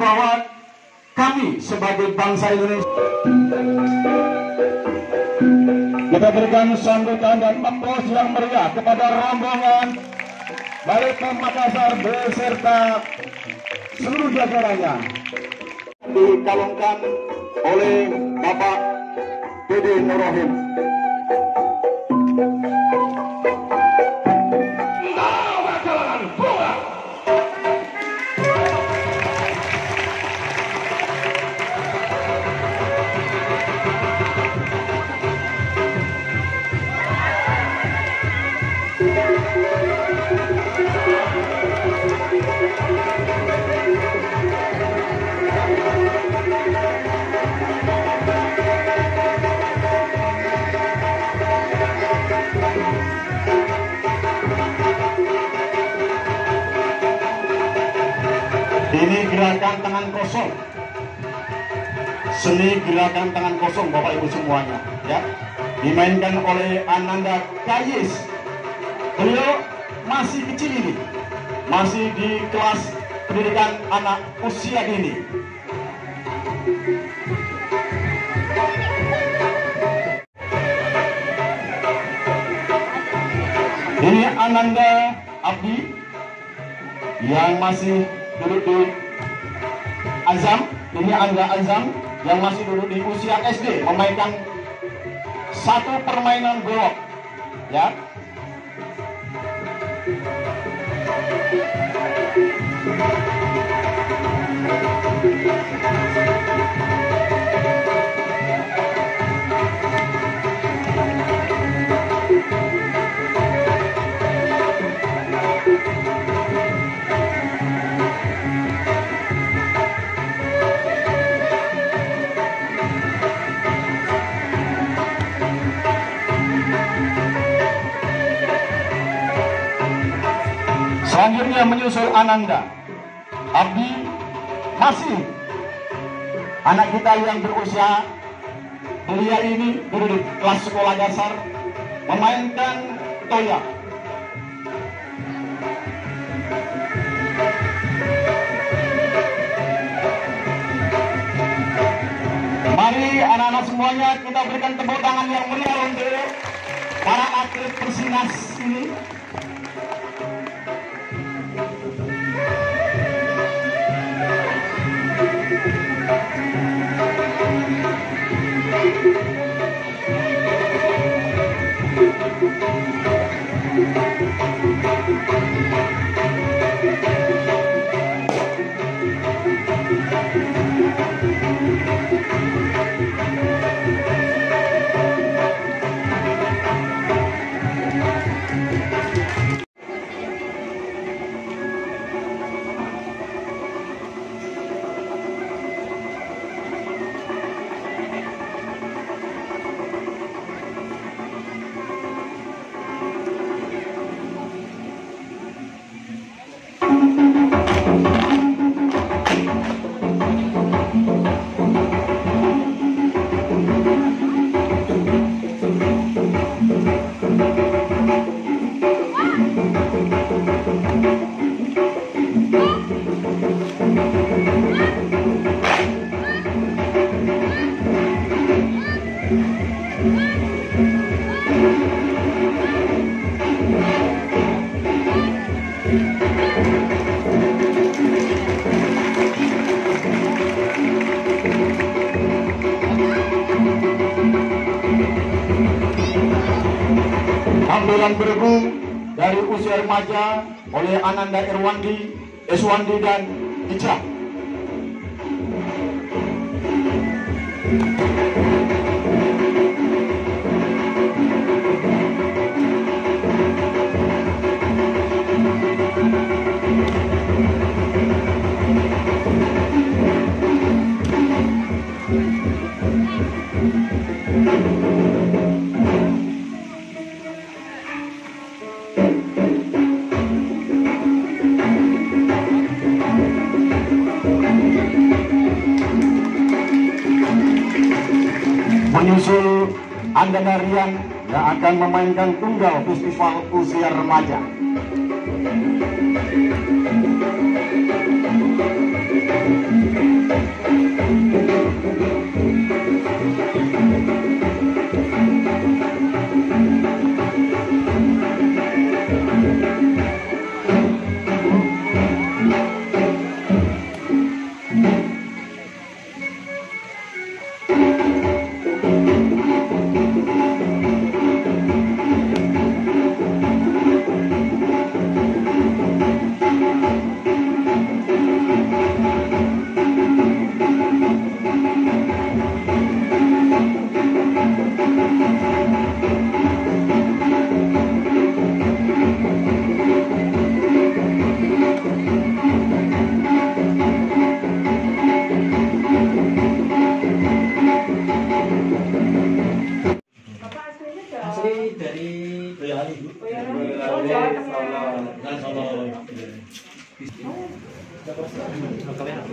bahwa kami sebagai bangsa Indonesia. Kita berikan sambutan dan aplaus yang meriah kepada rombongan Barikom Makassar beserta seluruh jajarannya, dikalungkan oleh Bapak Dede Nurrohim. Ini gerakan tangan kosong, seni gerakan tangan kosong Bapak Ibu semuanya, ya, dimainkan oleh Ananda Kayis. Beliau masih kecil ini, masih di kelas pendidikan anak usia dini. Ini Ananda Abdi yang masih duduk di Azam. Ini Angga Azam yang masih duduk di usia SD, memainkan satu permainan golok, ya. Selanjutnya menyusul Ananda Abdi, masih anak kita yang berusia belia ini, duduk di kelas sekolah dasar, memainkan toya. Mari anak-anak semuanya kita berikan tepuk tangan yang meriah untuk para atlet Persinas ini. Ambilan bergu dari usia remaja oleh Ananda Irwandi, Eswandi dan Ica. Menyusul Andana Rian yang akan memainkan tunggal festival usia remaja. Kamera.